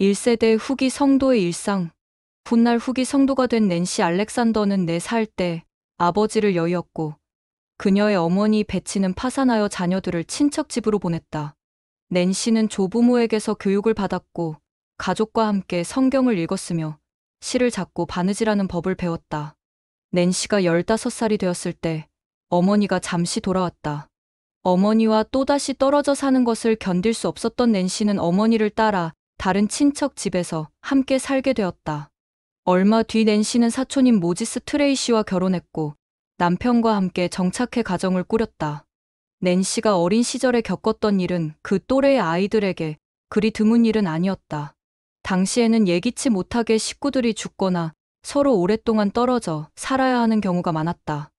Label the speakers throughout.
Speaker 1: 1세대 후기 성도의 일상. 훗날 후기 성도가 된 낸시 알렉산더는 4살 때 아버지를 여의었고 그녀의 어머니 베치는 파산하여 자녀들을 친척 집으로 보냈다. 낸시는 조부모에게서 교육을 받았고 가족과 함께 성경을 읽었으며 시를 작고 바느질하는 법을 배웠다. 낸시가 15살이 되었을 때 어머니가 잠시 돌아왔다. 어머니와 또다시 떨어져 사는 것을 견딜 수 없었던 낸시는 어머니를 따라 다른 친척 집에서 함께 살게 되었다. 얼마 뒤 낸시는 사촌인 모지스 트레이시와 결혼했고 남편과 함께 정착해 가정을 꾸렸다. 낸시가 어린 시절에 겪었던 일은 그 또래의 아이들에게 그리 드문 일은 아니었다. 당시에는 예기치 못하게 식구들이 죽거나 서로 오랫동안 떨어져 살아야 하는 경우가 많았다.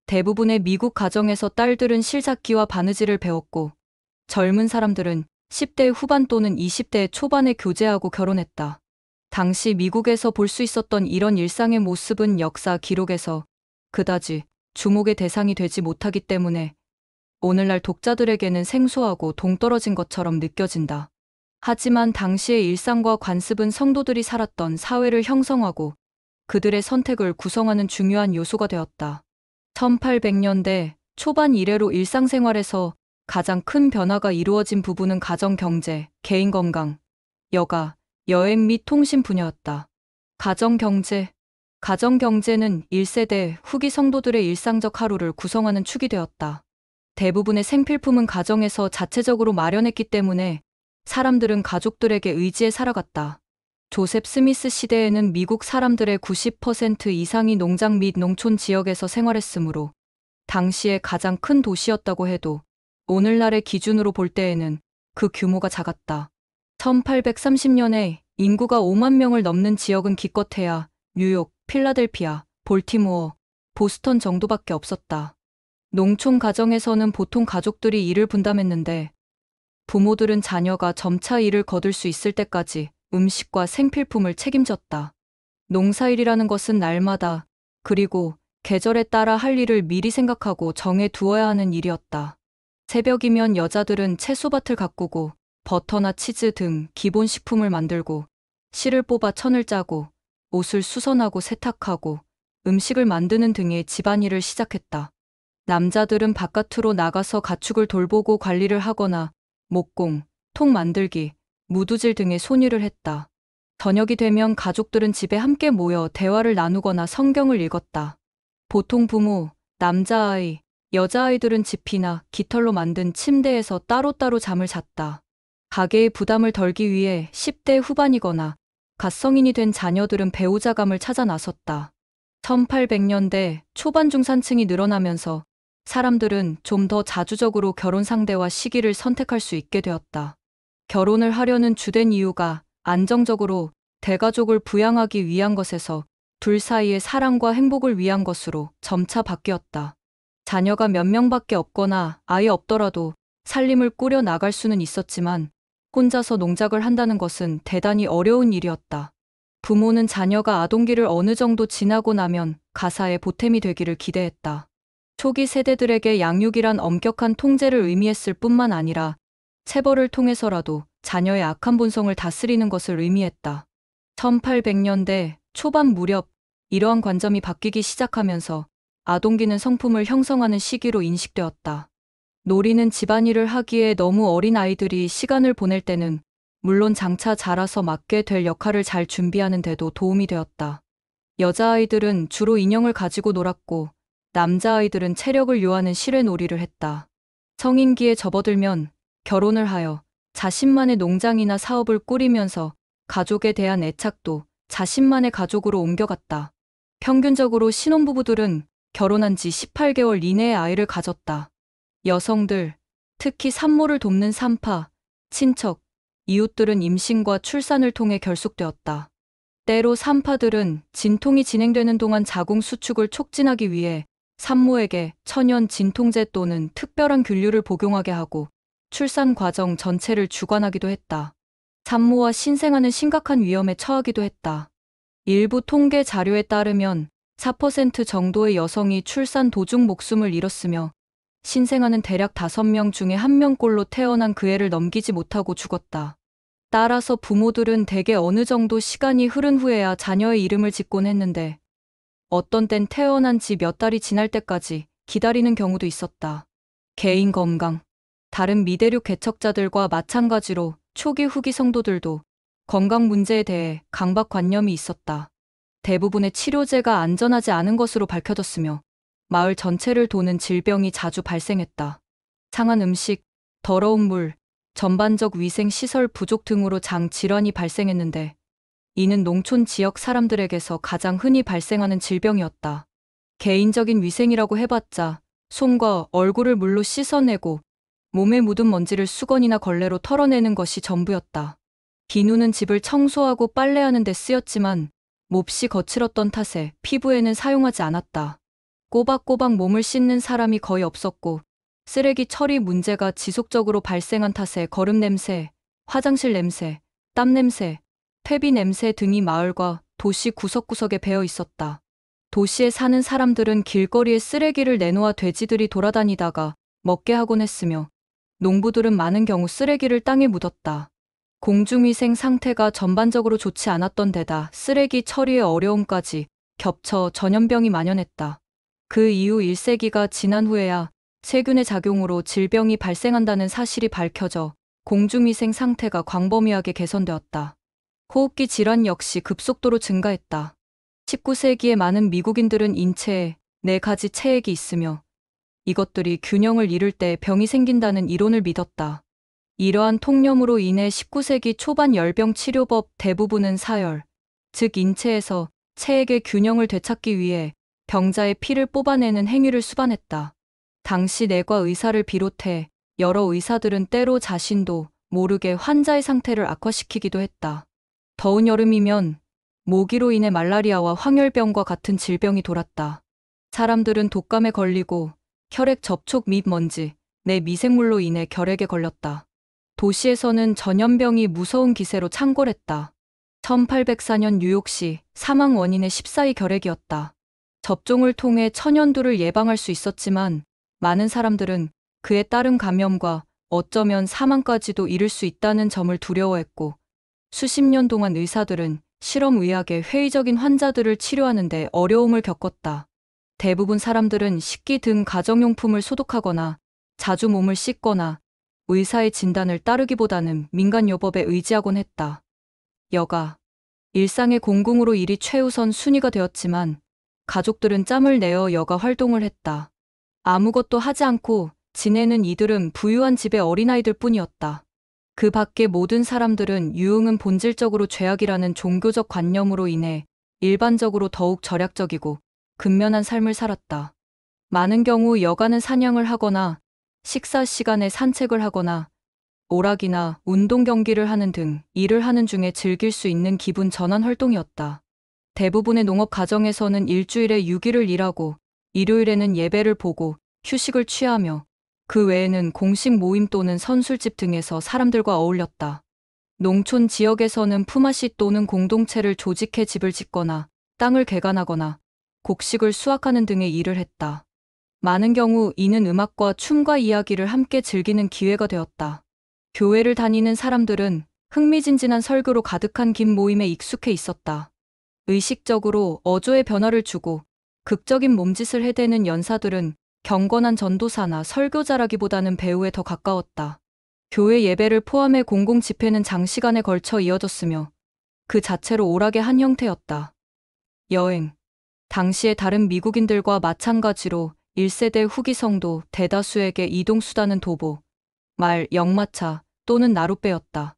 Speaker 1: 대부분의 미국 가정에서 딸들은 실잡기와 바느질을 배웠고 젊은 사람들은 10대 후반 또는 20대 초반에 교제하고 결혼했다. 당시 미국에서 볼 수 있었던 이런 일상의 모습은 역사 기록에서 그다지 주목의 대상이 되지 못하기 때문에 오늘날 독자들에게는 생소하고 동떨어진 것처럼 느껴진다. 하지만 당시의 일상과 관습은 성도들이 살았던 사회를 형성하고 그들의 선택을 구성하는 중요한 요소가 되었다. 1800년대 초반 이래로 일상생활에서 가장 큰 변화가 이루어진 부분은 가정 경제, 개인 건강, 여가, 여행 및 통신 분야였다. 가정 경제. 가정 경제는 1세대 후기 성도들의 일상적 하루를 구성하는 축이 되었다. 대부분의 생필품은 가정에서 자체적으로 마련했기 때문에 사람들은 가족들에게 의지해 살아갔다. 조셉 스미스 시대에는 미국 사람들의 90% 이상이 농장 및 농촌 지역에서 생활했으므로 당시에 가장 큰 도시였다고 해도 오늘날의 기준으로 볼 때에는 그 규모가 작았다. 1830년에 인구가 5만 명을 넘는 지역은 기껏해야 뉴욕, 필라델피아, 볼티모어, 보스턴 정도밖에 없었다. 농촌 가정에서는 보통 가족들이 일을 분담했는데 부모들은 자녀가 점차 일을 거둘 수 있을 때까지 음식과 생필품을 책임졌다. 농사일이라는 것은 날마다 그리고 계절에 따라 할 일을 미리 생각하고 정해 두어야 하는 일이었다. 새벽이면 여자들은 채소밭을 가꾸고 버터나 치즈 등 기본 식품을 만들고 실을 뽑아 천을 짜고 옷을 수선하고 세탁하고 음식을 만드는 등의 집안일을 시작했다. 남자들은 바깥으로 나가서 가축을 돌보고 관리를 하거나 목공, 통 만들기, 무두질 등의 손일을 했다. 저녁이 되면 가족들은 집에 함께 모여 대화를 나누거나 성경을 읽었다. 보통 부모, 남자아이, 여자아이들은 지피나 깃털로 만든 침대에서 따로따로 잠을 잤다. 가계의 부담을 덜기 위해 10대 후반이거나 갓성인이 된 자녀들은 배우자감을 찾아 나섰다. 1800년대 초반 중산층이 늘어나면서 사람들은 좀 더 자주적으로 결혼 상대와 시기를 선택할 수 있게 되었다. 결혼을 하려는 주된 이유가 안정적으로 대가족을 부양하기 위한 것에서 둘 사이의 사랑과 행복을 위한 것으로 점차 바뀌었다. 자녀가 몇 명밖에 없거나 아예 없더라도 살림을 꾸려 나갈 수는 있었지만 혼자서 농작을 한다는 것은 대단히 어려운 일이었다. 부모는 자녀가 아동기를 어느 정도 지나고 나면 가사의 보탬이 되기를 기대했다. 초기 세대들에게 양육이란 엄격한 통제를 의미했을 뿐만 아니라 체벌을 통해서라도 자녀의 악한 본성을 다스리는 것을 의미했다. 1800년대 초반 무렵 이러한 관점이 바뀌기 시작하면서 아동기는 성품을 형성하는 시기로 인식되었다. 놀이는 집안일을 하기에 너무 어린 아이들이 시간을 보낼 때는 물론 장차 자라서 맡게 될 역할을 잘 준비하는 데도 도움이 되었다. 여자아이들은 주로 인형을 가지고 놀았고 남자아이들은 체력을 요하는 실외놀이를 했다. 성인기에 접어들면 결혼을 하여 자신만의 농장이나 사업을 꾸리면서 가족에 대한 애착도 자신만의 가족으로 옮겨갔다. 평균적으로 신혼부부들은 결혼한 지 18개월 이내에 아이를 가졌다. 여성들, 특히 산모를 돕는 산파, 친척, 이웃들은 임신과 출산을 통해 결속되었다. 때로 산파들은 진통이 진행되는 동안 자궁 수축을 촉진하기 위해 산모에게 천연 진통제 또는 특별한 균류를 복용하게 하고 출산 과정 전체를 주관하기도 했다. 산모와 신생아는 심각한 위험에 처하기도 했다. 일부 통계 자료에 따르면 4% 정도의 여성이 출산 도중 목숨을 잃었으며 신생아는 대략 5명 중에 1명꼴로 태어난 그 애를 넘기지 못하고 죽었다. 따라서 부모들은 대개 어느 정도 시간이 흐른 후에야 자녀의 이름을 짓곤 했는데 어떤 땐 태어난 지 몇 달이 지날 때까지 기다리는 경우도 있었다. 개인 건강. 다른 미대륙 개척자들과 마찬가지로 초기 후기 성도들도 건강 문제에 대해 강박관념이 있었다. 대부분의 치료제가 안전하지 않은 것으로 밝혀졌으며 마을 전체를 도는 질병이 자주 발생했다. 상한 음식, 더러운 물, 전반적 위생 시설 부족 등으로 장 질환이 발생했는데 이는 농촌 지역 사람들에게서 가장 흔히 발생하는 질병이었다. 개인적인 위생이라고 해봤자 손과 얼굴을 물로 씻어내고 몸에 묻은 먼지를 수건이나 걸레로 털어내는 것이 전부였다. 비누는 집을 청소하고 빨래하는 데 쓰였지만 몹시 거칠었던 탓에 피부에는 사용하지 않았다. 꼬박꼬박 몸을 씻는 사람이 거의 없었고 쓰레기 처리 문제가 지속적으로 발생한 탓에 거름 냄새, 화장실 냄새, 땀 냄새, 퇴비 냄새 등이 마을과 도시 구석구석에 배어 있었다. 도시에 사는 사람들은 길거리에 쓰레기를 내놓아 돼지들이 돌아다니다가 먹게 하곤 했으며 농부들은 많은 경우 쓰레기를 땅에 묻었다. 공중위생 상태가 전반적으로 좋지 않았던 데다 쓰레기 처리의 어려움까지 겹쳐 전염병이 만연했다. 그 이후 1세기가 지난 후에야 세균의 작용으로 질병이 발생한다는 사실이 밝혀져 공중위생 상태가 광범위하게 개선되었다. 호흡기 질환 역시 급속도로 증가했다. 19세기에 많은 미국인들은 인체에 4가지 체액이 있으며 이것들이 균형을 잃을 때 병이 생긴다는 이론을 믿었다. 이러한 통념으로 인해 19세기 초반 열병 치료법 대부분은 사열, 즉 인체에서 체액의 균형을 되찾기 위해 병자의 피를 뽑아내는 행위를 수반했다. 당시 내과 의사를 비롯해 여러 의사들은 때로 자신도 모르게 환자의 상태를 악화시키기도 했다. 더운 여름이면 모기로 인해 말라리아와 황열병과 같은 질병이 돌았다. 사람들은 독감에 걸리고 혈액 접촉 및 먼지, 내 미생물로 인해 결핵에 걸렸다. 도시에서는 전염병이 무서운 기세로 창궐했다. 1804년 뉴욕시 사망 원인의 14위 결핵이었다. 접종을 통해 천연두를 예방할 수 있었지만 많은 사람들은 그에 따른 감염과 어쩌면 사망까지도 이를 수 있다는 점을 두려워했고 수십 년 동안 의사들은 실험의학의 회의적인 환자들을 치료하는 데 어려움을 겪었다. 대부분 사람들은 식기 등 가정용품을 소독하거나 자주 몸을 씻거나 의사의 진단을 따르기보다는 민간요법에 의지하곤 했다. 여가. 일상의 공공으로 일이 최우선 순위가 되었지만 가족들은 짬을 내어 여가 활동을 했다. 아무것도 하지 않고 지내는 이들은 부유한 집의 어린아이들 뿐이었다. 그 밖의 모든 사람들은 유흥은 본질적으로 죄악이라는 종교적 관념으로 인해 일반적으로 더욱 절약적이고 근면한 삶을 살았다. 많은 경우 여가는 사냥을 하거나 식사 시간에 산책을 하거나 오락이나 운동 경기를 하는 등 일을 하는 중에 즐길 수 있는 기분 전환 활동이었다. 대부분의 농업 가정에서는 일주일에 6일을 일하고 일요일에는 예배를 보고 휴식을 취하며 그 외에는 공식 모임 또는 선술집 등에서 사람들과 어울렸다. 농촌 지역에서는 품앗이 또는 공동체를 조직해 집을 짓거나 땅을 개간하거나 곡식을 수확하는 등의 일을 했다. 많은 경우 이는 음악과 춤과 이야기를 함께 즐기는 기회가 되었다. 교회를 다니는 사람들은 흥미진진한 설교로 가득한 긴 모임에 익숙해 있었다. 의식적으로 어조의 변화를 주고 극적인 몸짓을 해대는 연사들은 경건한 전도사나 설교자라기보다는 배우에 더 가까웠다. 교회 예배를 포함해 공공 집회는 장시간에 걸쳐 이어졌으며 그 자체로 오락의 한 형태였다. 여행. 당시의 다른 미국인들과 마찬가지로 1세대 후기 성도 대다수에게 이동수단은 도보, 말, 역마차 또는 나룻배였다.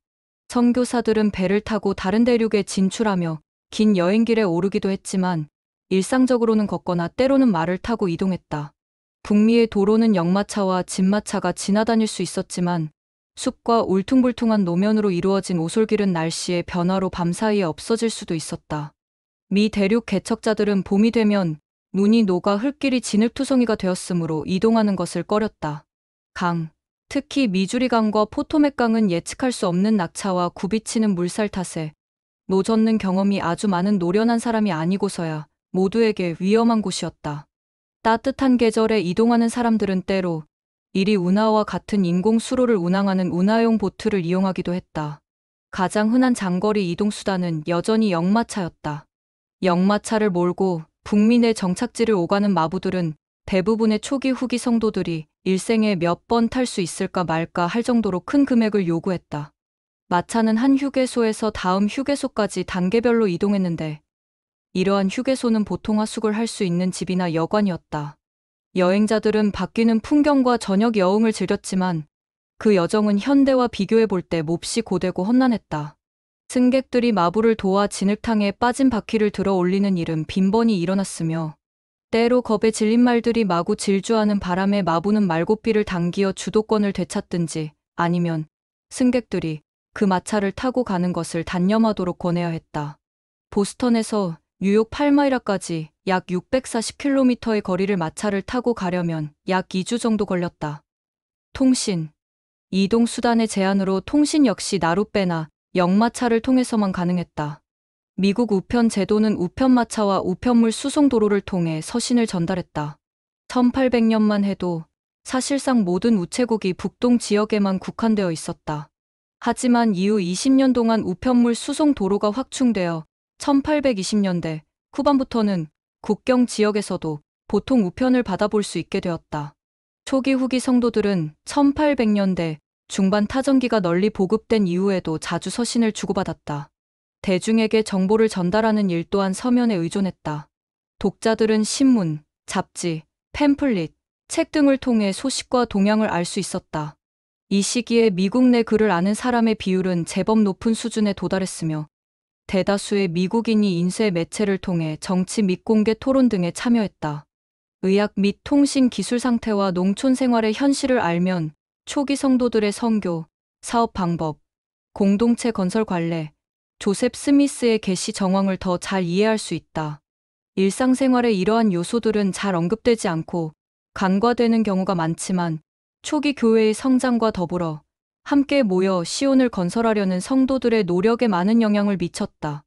Speaker 1: 선교사들은 배를 타고 다른 대륙에 진출하며 긴 여행길에 오르기도 했지만 일상적으로는 걷거나 때로는 말을 타고 이동했다. 북미의 도로는 역마차와 진마차가 지나다닐 수 있었지만 숲과 울퉁불퉁한 노면으로 이루어진 오솔길은 날씨의 변화로 밤사이에 없어질 수도 있었다. 미 대륙 개척자들은 봄이 되면 눈이 녹아 흙길이 진흙투성이가 되었으므로 이동하는 것을 꺼렸다. 강, 특히 미주리 강과 포토맥 강은 예측할 수 없는 낙차와 굽이치는 물살 탓에 노젓는 경험이 아주 많은 노련한 사람이 아니고서야 모두에게 위험한 곳이었다. 따뜻한 계절에 이동하는 사람들은 때로 이리 운하와 같은 인공 수로를 운항하는 운하용 보트를 이용하기도 했다. 가장 흔한 장거리 이동수단은 여전히 역마차였다. 역마차를 몰고 북미 내 정착지를 오가는 마부들은 대부분의 초기 후기 성도들이 일생에 몇 번 탈 수 있을까 말까 할 정도로 큰 금액을 요구했다. 마차는 한 휴게소에서 다음 휴게소까지 단계별로 이동했는데 이러한 휴게소는 보통 하숙을 할 수 있는 집이나 여관이었다. 여행자들은 바뀌는 풍경과 저녁 여흥을 즐겼지만 그 여정은 현대와 비교해 볼 때 몹시 고되고 험난했다. 승객들이 마부를 도와 진흙탕에 빠진 바퀴를 들어 올리는 일은 빈번히 일어났으며 때로 겁에 질린 말들이 마구 질주하는 바람에 마부는 말고삐를 당기어 주도권을 되찾든지 아니면 승객들이 그 마차를 타고 가는 것을 단념하도록 권해야 했다. 보스턴에서 뉴욕 팔마이라까지 약 640km의 거리를 마차를 타고 가려면 약 2주 정도 걸렸다. 통신. 이동수단의 제한으로 통신 역시 나룻배나 역마차를 통해서만 가능했다. 미국 우편 제도는 우편마차와 우편물 수송도로를 통해 서신을 전달했다. 1800년만 해도 사실상 모든 우체국이 북동 지역에만 국한되어 있었다. 하지만 이후 20년 동안 우편물 수송 도로가 확충되어 1820년대 후반부터는 국경 지역에서도 보통 우편을 받아볼 수 있게 되었다. 초기 후기 성도들은 1800년대 중반 타전기가 널리 보급된 이후에도 자주 서신을 주고받았다. 대중에게 정보를 전달하는 일 또한 서면에 의존했다. 독자들은 신문, 잡지, 팸플릿, 책 등을 통해 소식과 동향을 알 수 있었다. 이 시기에 미국 내 글을 아는 사람의 비율은 제법 높은 수준에 도달했으며 대다수의 미국인이 인쇄 매체를 통해 정치 및 공개 토론 등에 참여했다. 의학 및 통신 기술 상태와 농촌 생활의 현실을 알면 초기 성도들의 선교, 사업 방법, 공동체 건설 관례, 조셉 스미스의 계시 정황을 더 잘 이해할 수 있다. 일상생활의 이러한 요소들은 잘 언급되지 않고 간과되는 경우가 많지만 초기 교회의 성장과 더불어 함께 모여 시온을 건설하려는 성도들의 노력에 많은 영향을 미쳤다.